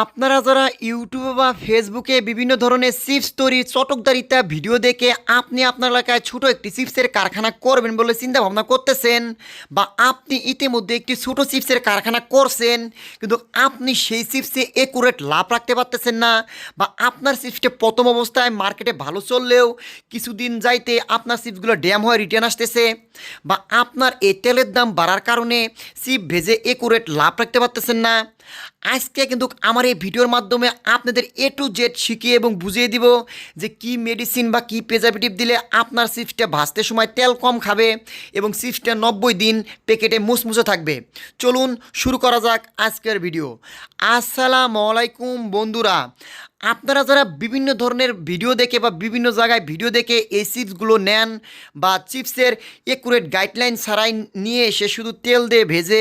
আপনারা যারা ইউটিউবে বা ফেসবুকে বিভিন্ন ধরনের চিপস তৈরির চটকদারিতা ভিডিও দেখে আপনি আপনার এলাকায় ছোট একটি চিপসের কারখানা করবেন বলে চিন্তা ভাবনা করতেছেন, বা আপনি ইতিমধ্যে একটি ছোট চিপসের কারখানা করছেন, কিন্তু আপনি সেই চিপসে একুরেট লাভ রাখতে পারতেছেন না, বা আপনার চিপসটা প্রথম অবস্থায় মার্কেটে ভালো চললেও কিছুদিন যাইতে আপনার চিপসগুলো ড্যাম হয়ে রিটার্ন আসতেছে, বা আপনার এই তেলের দাম বাড়ার কারণে চিপ ভেজে একুরেট লাভ রাখতে পারতেছেন না। আজকে কিন্তু আমার এই ভিডিওর মাধ্যমে আপনাদের এ টু জেড শিখিয়ে এবং বুঝিয়ে দিব যে কি মেডিসিন বা কি প্রিজারভেটিভ দিলে আপনার চিপসটা ভাজতে সময় তেল কম খাবে এবং চিপসটা 90 দিন প্যাকেটে মুসমুসে থাকবে। চলুন শুরু করা যাক আজকের ভিডিও। আসসালামু আলাইকুম বন্ধুরা, আপনারা যারা বিভিন্ন ধরনের ভিডিও দেখে বা বিভিন্ন জায়গায় ভিডিও দেখে এই চিপসগুলো নেন, বা চিপসের একুরেট গাইডলাইন ছাড়াই নিয়ে এসে শুধু তেল দিয়ে ভেজে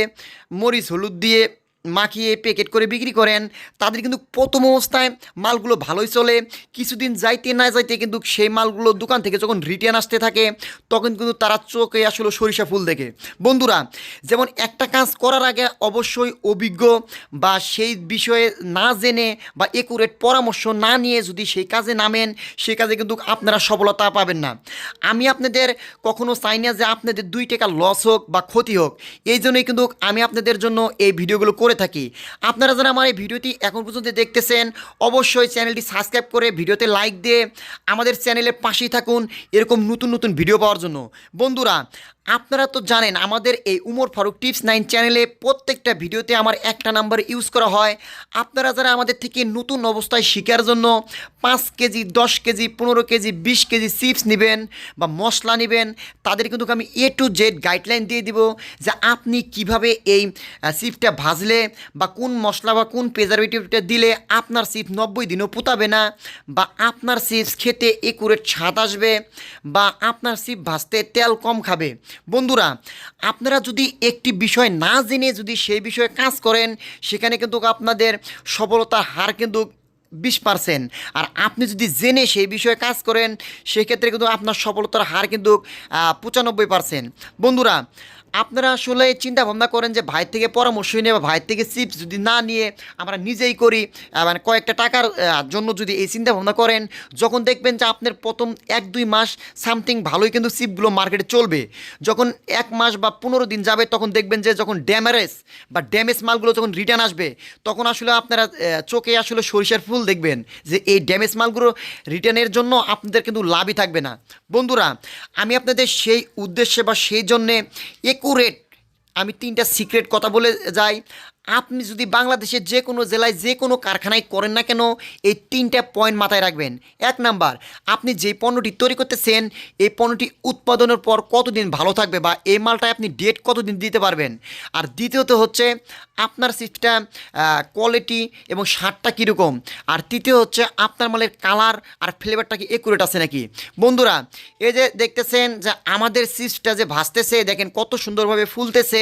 মরিচ হলুদ দিয়ে মাখিয়ে প্যাকেট করে বিক্রি করেন, তাদের কিন্তু প্রথম অবস্থায় মালগুলো ভালোই চলে, কিছুদিন যাইতে না যাইতে কিন্তু সেই মালগুলো দোকান থেকে যখন রিটার্ন আসতে থাকে তখন কিন্তু তারা চোখে আসলে সরিষা ফুল দেখে। বন্ধুরা, যেমন একটা কাজ করার আগে অবশ্যই অভিজ্ঞ বা সেই বিষয়ে না জেনে বা একুরেট পরামর্শ না নিয়ে যদি সেই কাজে নামেন, সেই কাজে কিন্তু আপনারা সফলতা পাবেন না। আমি আপনাদের কখনো চাই না যে আপনাদের 2 টাকা লস হোক বা ক্ষতি হোক, এই জন্যই কিন্তু আমি আপনাদের জন্য এই ভিডিওগুলো করে থাকি। আপনারা যারা আমার এই ভিডিওটি এখন পর্যন্ত দেখতেছেন, অবশ্যই চ্যানেলটি সাবস্ক্রাইব করে ভিডিওতে লাইক দিয়ে আমাদের চ্যানেলের পাশেই থাকুন এরকম নতুন নতুন ভিডিও পাওয়ার জন্য। বন্ধুরা, আপনারা তো জানেন আমাদের এই উমর ফারুক টিপস 9 চ্যানেলে প্রত্যেকটা ভিডিওতে আমার একটা নাম্বার ইউজ করা হয়। আপনারা যারা আমাদের থেকে নতুন অবস্থায় শেখার জন্য 5 KG 10 KG 15 KG 20 KG chips নেবেন বা মশলা নেবেন, তাদের কিন্তু আমি এ টু জেড গাইডলাইন দিয়ে দিব যে আপনি কিভাবে এই চিপসটা ভাজলে বা কোন মশলা বা কোন প্রিজারভেটিভটা দিলে আপনার চিপস 90 দিনও পুতাবে না, বা আপনার চিপস খেতে একুরেট স্বাদ আসবে, বা আপনার চিপস ভাজতে তেল কম খাবে। বন্ধুরা, আপনারা যদি একটি বিষয় না জেনে যদি সেই বিষয়ে কাজ করেন, সেখানে কিন্তু আপনাদের সফলতার হার কিন্তু 20%, আর আপনি যদি জেনে সেই বিষয়ে কাজ করেন সেক্ষেত্রে কিন্তু আপনার সফলতার হার কিন্তু 95%। বন্ধুরা, আপনারা আসলে চিন্তা ভাবনা করেন যে ভাই থেকে পরামর্শ নিয়ে বা ভাইয়ের থেকে চিপস যদি না নিয়ে আমরা নিজেই করি, মানে কয়েকটা টাকার জন্য যদি এই চিন্তা ভাবনা করেন, যখন দেখবেন যে আপনার প্রথম 1-2 মাস সামথিং ভালোই কিন্তু চিপগুলো মার্কেটে চলবে, যখন 1 মাস বা 15 দিন যাবে তখন দেখবেন যে যখন ড্যামেজ মালগুলো যখন রিটার্ন আসবে, তখন আসলে আপনারা চোখে আসলে সরিষার ফুল দেখবেন যে এই ড্যামেজ মালগুলো রিটার্নের জন্য আপনাদের কিন্তু লাভই থাকবে না। বন্ধুরা, আমি আপনাদের সেই উদ্দেশ্যে বা সেই জন্যে একুরেট আমি 3টা সিক্রেট কথা বলে যাই। আপনি যদি বাংলাদেশের যে কোনো জেলায় যে কোনো কারখানায় করেন না কেন, এই 3টা পয়েন্ট মাথায় রাখবেন। 1 নাম্বার, আপনি যে পণ্যটি তৈরি করতেছেন এই পণ্যটি উৎপাদনের পর কতদিন ভালো থাকবে, বা এই মালটায় আপনি ডেট কতদিন দিতে পারবেন। আর দ্বিতীয়ত হচ্ছে আপনার চিপসটা কোয়ালিটি এবং স্বাদটা কীরকম। আর তৃতীয় হচ্ছে আপনার মালের কালার আর ফ্লেভারটা কি একুরেট আছে নাকি। বন্ধুরা, এই যে দেখতেছেন যে আমাদের চিপসটা যে ভাজতেছে দেখেন কত সুন্দরভাবে ফুলতেছে,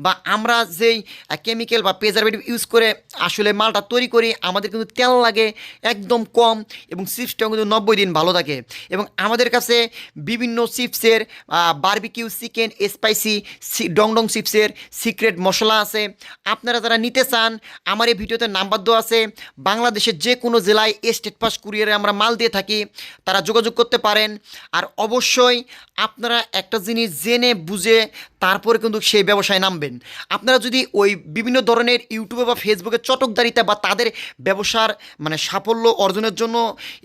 বা আমরা যেই কেমিক্যাল বা প্রিজারভেটিভ ইউজ করে আসলে মালটা তৈরি করি, আমাদের কিন্তু তেল লাগে একদম কম এবং চিপসটাও কিন্তু 90 দিন ভালো থাকে। এবং আমাদের কাছে বিভিন্ন চিপসের বারবিকিউ চিকেন স্পাইসি ডং চিপসের সিক্রেট মশলা আছে। আপনারা যারা নিতে চান, আমার এই ভিডিওতে নাম্বার দেওয়া আছে, বাংলাদেশের যে কোনো জেলায় স্টেট পাস কুরিয়ারে আমরা মাল দিয়ে থাকি, তারা যোগাযোগ করতে পারেন। আর অবশ্যই আপনারা একটা জিনিস জেনে বুঝে তারপরে কিন্তু সেই ব্যবসায় নামবেন। আপনারা যদি ওই বিভিন্ন ধরনের ইউটিউবে বা ফেসবুকে চটকদারিতা বা তাদের ব্যবসার মানে সাফল্য অর্জনের জন্য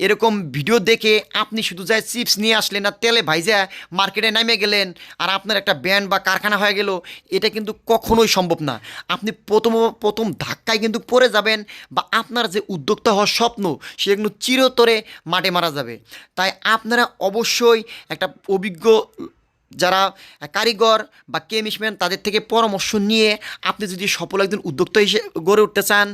এরকম ভিডিও দেখে আপনি শুধু যায় চিপস নিয়ে আসলেন না তেলে ভাইজা মার্কেটে নামে গেলেন আর আপনার একটা ব্র্যান্ড বা কারখানা হয়ে গেল, এটা কিন্তু কখনোই সম্ভব না। আপনি প্রথম ধাক্কায় কিন্তু পড়ে যাবেন, বা আপনার যে উদ্যোক্তা হওয়ার স্বপ্ন সেটা কিন্তু চিরতরে মাঠে মারা যাবে। তাই আপনারা অবশ্যই একটা অভিজ্ঞ যারা কারিগর বা কেমিস্টম্যান তাদের থেকে পরামর্শ নিয়ে আপনি যদি সফল একজন উদ্যোক্তা হিসেবে গড়ে উঠতে চান,